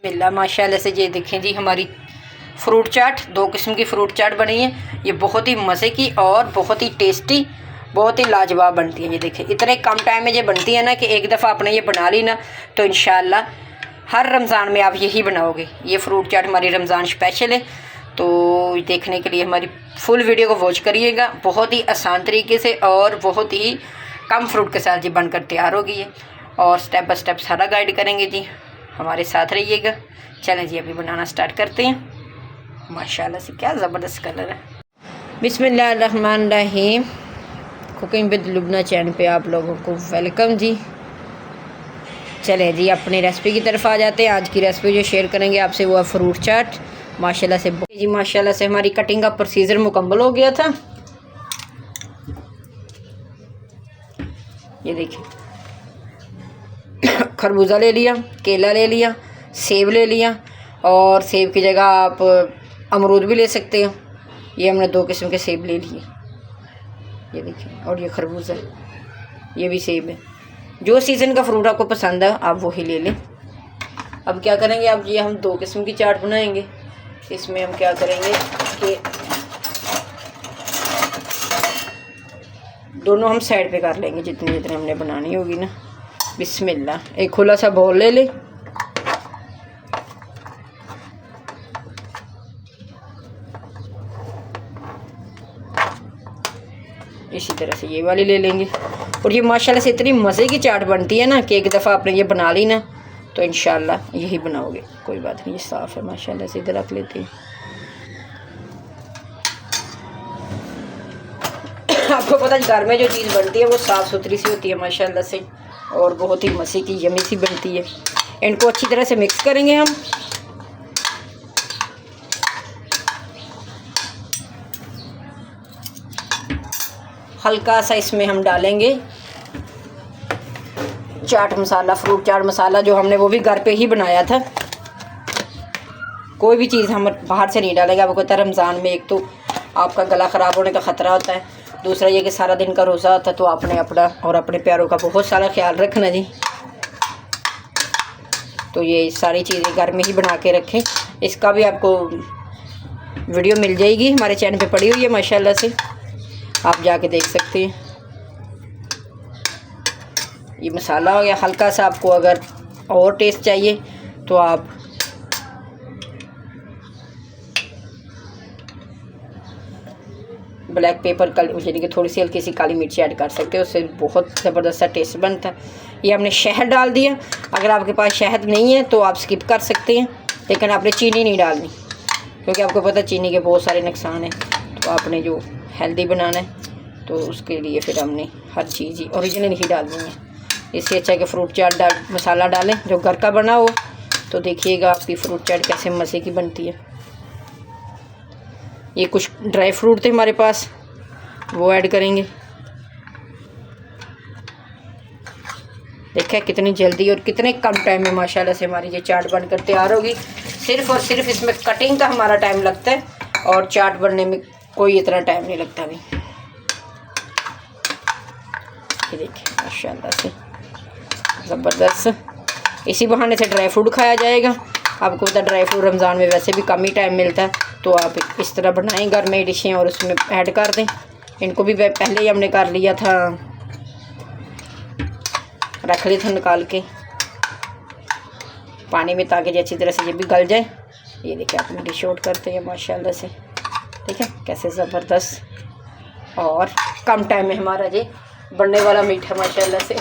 बिल्ला माशाल्लाह से ये देखें जी, हमारी फ्रूट चाट, 2 किस्म की फ्रूट चाट बनी है। ये बहुत ही मज़े की और बहुत ही टेस्टी, बहुत ही लाजवाब बनती है। ये देखें, इतने कम टाइम में ये बनती है ना कि एक दफ़ा आपने ये बना ली ना तो इंशाल्लाह हर रमज़ान में आप यही बनाओगे। ये फ्रूट चाट हमारी रमज़ान स्पेशल है। तो देखने के लिए हमारी फुल वीडियो को वॉच करिएगा। बहुत ही आसान तरीके से और बहुत ही कम फ्रूट के साथ ये बनकर तैयार होगी है, और स्टेप बाय स्टेप सारा गाइड करेंगे जी, हमारे साथ रहिएगा। चलें जी, अभी बनाना स्टार्ट करते हैं। माशाल्लाह से क्या ज़बरदस्त कलर है। बिस्मिल्लाहिर्रहमानिर्रहीम। कुकिंग विद लुबना चैनल पे आप लोगों को वेलकम जी। चलें जी, अपनी रेसिपी की तरफ आ जाते हैं। आज की रेसिपी जो शेयर करेंगे आपसे वो है फ्रूट चाट। माशाल्लाह से जी, माशाल्लाह से हमारी कटिंग का प्रोसीजर मुकम्मल हो गया था। ये देखिए, खरबूजा ले लिया, केला ले लिया, सेब ले लिया, और सेब की जगह आप अमरूद भी ले सकते हो। ये हमने 2 किस्म के सेब ले लिए। ये देखिए, और ये खरबूजा, ये भी सेब है। जो सीज़न का फ्रूट आपको पसंद है आप वही ले लें। अब क्या करेंगे, अब ये हम 2 किस्म की चाट बनाएंगे। इसमें हम क्या करेंगे कि दोनों हम साइड पे कर लेंगे, जितनी हमने बनानी होगी ना। बिस्मिल्लाह। एक खुला सा बाउल ले ले। इसी तरह से ये वाली ले लेंगे। और ये माशाल्लाह से इतनी मज़े की चाट बनती है ना कि एक दफ़ा आपने ये बना ली ना तो इंशाल्लाह यही बनाओगे। कोई बात नहीं, ये साफ़ है माशाल्लाह से। इधर रख लेते हैं। आपको पता है घर में जो चीज़ बनती है वो साफ़ सुथरी सी होती है माशाल्लाह से, और बहुत ही मज़े की यमी सी बनती है। इनको अच्छी तरह से मिक्स करेंगे हम। हल्का सा इसमें हम डालेंगे चाट मसाला, फ्रूट चाट मसाला जो हमने वो भी घर पे ही बनाया था। कोई भी चीज़ हम बाहर से नहीं डालेंगे। आपको पता है रमज़ान में एक तो आपका गला ख़राब होने का ख़तरा होता है, दूसरा ये कि सारा दिन का रोज़ा होता है, तो आपने अपना और अपने प्यारों का बहुत सारा ख्याल रखना जी। तो ये सारी चीज़ें घर में ही बना के रखें। इसका भी आपको वीडियो मिल जाएगी, हमारे चैनल पे पड़ी हुई है माशाल्लाह से, आप जाके देख सकते हैं। ये मसाला हो गया। हल्का सा आपको अगर और टेस्ट चाहिए तो आप ब्लैक पेपर यानी कि थोड़ी सी हल्की सी काली मिर्ची ऐड कर सकते हो, उससे बहुत ज़बरदस्त सा टेस्ट बनता है। ये हमने शहद डाल दिया। अगर आपके पास शहद नहीं है तो आप स्किप कर सकते हैं, लेकिन आपने चीनी नहीं डालनी, क्योंकि आपको पता है चीनी के बहुत सारे नुकसान हैं। तो आपने जो हेल्दी बनाना है तो उसके लिए फिर हमने हर चीज़ ही ओरिजिनल ही डालनी है। इससे अच्छा है कि फ्रूट चाट मसाला डालें जो घर का बना हो। तो देखिएगा आपकी फ्रूट चाट कैसे मज़े की बनती है। ये कुछ ड्राई फ्रूट थे हमारे पास, वो ऐड करेंगे। देखा कितनी जल्दी और कितने कम टाइम में माशाल्लाह से हमारी ये चाट बनकर तैयार होगी। सिर्फ़ और सिर्फ इसमें कटिंग का हमारा टाइम लगता है, और चाट बनने में कोई इतना टाइम नहीं लगता अभी। ये देखिए माशाल्लाह से ज़बरदस्त। इसी बहाने से ड्राई फ्रूट खाया जाएगा। आपको पता ड्राई फ्रूट रमज़ान में वैसे भी कम ही टाइम मिलता है, तो आप इस तरह बनाएं घर में डिशें और उसमें ऐड कर दें। इनको भी पहले ही हमने कर लिया था, रख लिए थे निकाल के पानी में, ताकि अच्छी तरह से ये भी गल जाए। ये देखिए आप डिश आउट करते हैं माशाल्लाह से। ठीक है कैसे ज़बरदस्त और कम टाइम में हमारा ये बनने वाला मीठा माशाल्लाह से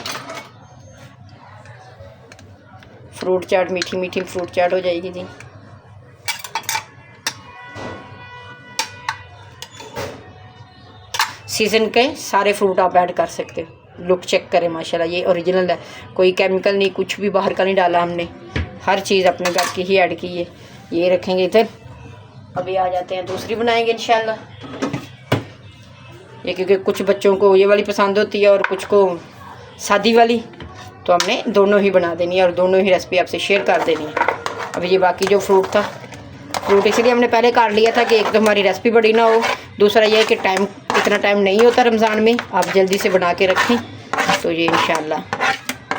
फ्रूट चाट, मीठी मीठी फ्रूट चाट हो जाएगी जी। सीज़न के सारे फ्रूट आप ऐड कर सकते हो। लुक चेक करें माशाल्लाह, ये ओरिजिनल है, कोई केमिकल नहीं, कुछ भी बाहर का नहीं डाला हमने। हर चीज़ अपने घर की ही ऐड की है। ये रखेंगे इधर। अभी आ जाते हैं दूसरी बनाएंगे इंशाल्लाह। ये क्योंकि कुछ बच्चों को ये वाली पसंद होती है और कुछ को सादी वाली, तो हमने दोनों ही बना देनी है और दोनों ही रेसिपी आपसे शेयर कर देनी है। अभी ये बाकी जो फ्रूट था, फ्रूट इसलिए हमने पहले काट लिया था कि एक तो हमारी रेसिपी बड़ी ना हो, दूसरा ये है कि इतना टाइम नहीं होता रमज़ान में, आप जल्दी से बना के रखें। तो ये इंशाल्लाह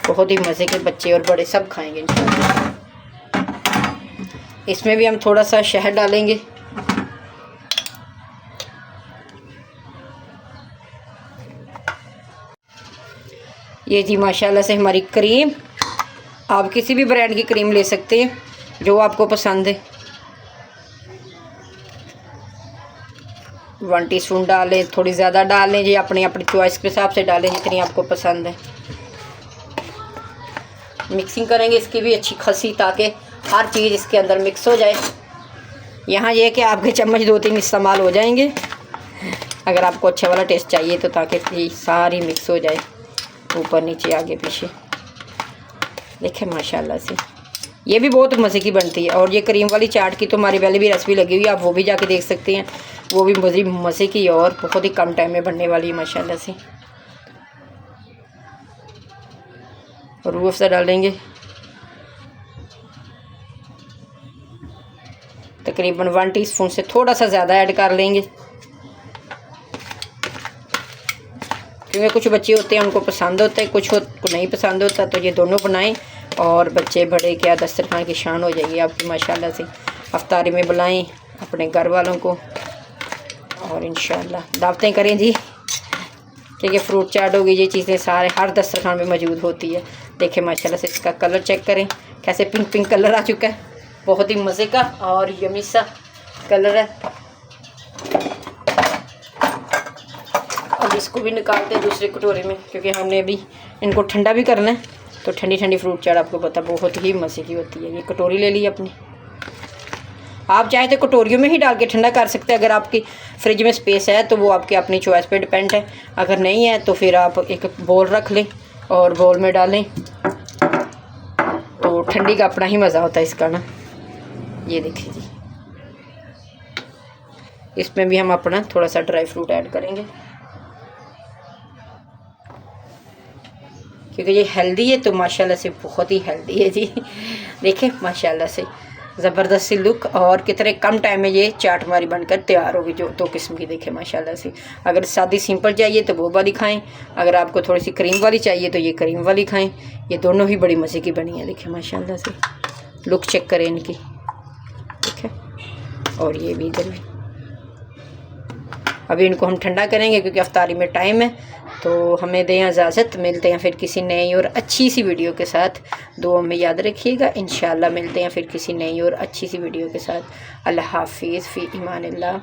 बहुत ही मज़े के बच्चे और बड़े सब खाएंगे इंशाल्लाह। इसमें भी हम थोड़ा सा शहद डालेंगे। ये जी माशाल्लाह से हमारी क्रीम, आप किसी भी ब्रांड की क्रीम ले सकते हैं जो आपको पसंद है। 1 टीस्पून डालें, थोड़ी ज़्यादा डालें जी, अपनी अपनी चॉइस के हिसाब से डालें जितनी आपको पसंद है। मिक्सिंग करेंगे इसकी भी अच्छी खासी, ताकि हर चीज़ इसके अंदर मिक्स हो जाए। यहाँ ये कि आपके चम्मच 2-3 इस्तेमाल हो जाएंगे अगर आपको अच्छा वाला टेस्ट चाहिए तो, ताकि ये सारी मिक्स हो जाए ऊपर नीचे आगे पीछे। देखें माशाल्लाह से ये भी बहुत मज़े की बनती है। और ये क्रीम वाली चाट की तो हमारी पहले भी रेसिपी लगी हुई है, आप वो भी जाके देख सकते हैं। वो भी मज़े की और बहुत ही कम टाइम में बनने वाली है माशाल्लाह से। और रूह अफ़ज़ा डालेंगे तकरीबन 1 टीस्पून से थोड़ा सा ज़्यादा ऐड कर लेंगे, क्योंकि कुछ बच्चे होते हैं उनको पसंद होता है, कुछ को नहीं पसंद होता। तो ये दोनों बनाएं और बच्चे बड़े क्या दस्तरखान की शान हो जाएगी आपकी माशाल्लाह से। अफ्तारी में बुलाएं अपने घर वालों को और इंशाल्लाह दावतें करें जी, क्योंकि फ्रूट चाट होगी, ये चीज़ें सारे हर दस्तरखान में मौजूद होती है। देखें माशाल्लाह से इसका कलर चेक करें कैसे पिंक पिंक कलर आ चुका है, बहुत ही मज़े का और यमी सा कलर है। अब इसको भी निकालते हैं दूसरे कटोरे में, क्योंकि हमने अभी इनको ठंडा भी करना है। तो ठंडी ठंडी फ्रूट चाट आपको पता बहुत ही मज़े की होती है। ये कटोरी ले ली अपनी, आप चाहे तो कटोरियों में ही डाल के ठंडा कर सकते हैं। अगर आपकी फ्रिज में स्पेस है तो वो आपके अपनी चॉइस पे डिपेंड है। अगर नहीं है तो फिर आप एक बोल रख लें और बोल में डालें, तो ठंडी का अपना ही मज़ा होता है इसका ना। ये देखिए जी, इसमें भी हम अपना थोड़ा सा ड्राई फ्रूट ऐड करेंगे, क्योंकि ये हेल्दी है तो माशाल्लाह से बहुत ही हेल्दी है जी। देखें माशाल्लाह से ज़बरदस्त सी लुक, और कितने कम टाइम में ये चाट हमारी बनकर तैयार होगी। जो 2 किस्म की देखें माशाल्लाह से। अगर सादी सिंपल चाहिए तो वो वाली खाएं, अगर आपको थोड़ी सी क्रीम वाली चाहिए तो ये क्रीम वाली खाएं। ये दोनों ही बड़ी मज़े की बनी है। देखें माशाल्लाह से लुक चेक करें इनकी, देखें। और ये भी इधर में अभी इनको हम ठंडा करेंगे क्योंकि अफ्तारी में टाइम है। तो हमें दें इजाज़त, मिलते हैं फिर किसी नई और अच्छी सी वीडियो के साथ। दुआ में याद रखिएगा, इंशाल्लाह मिलते हैं फिर किसी नई और अच्छी सी वीडियो के साथ। अल्लाह हाफिज़, फ़ी ईमानिल्लाह।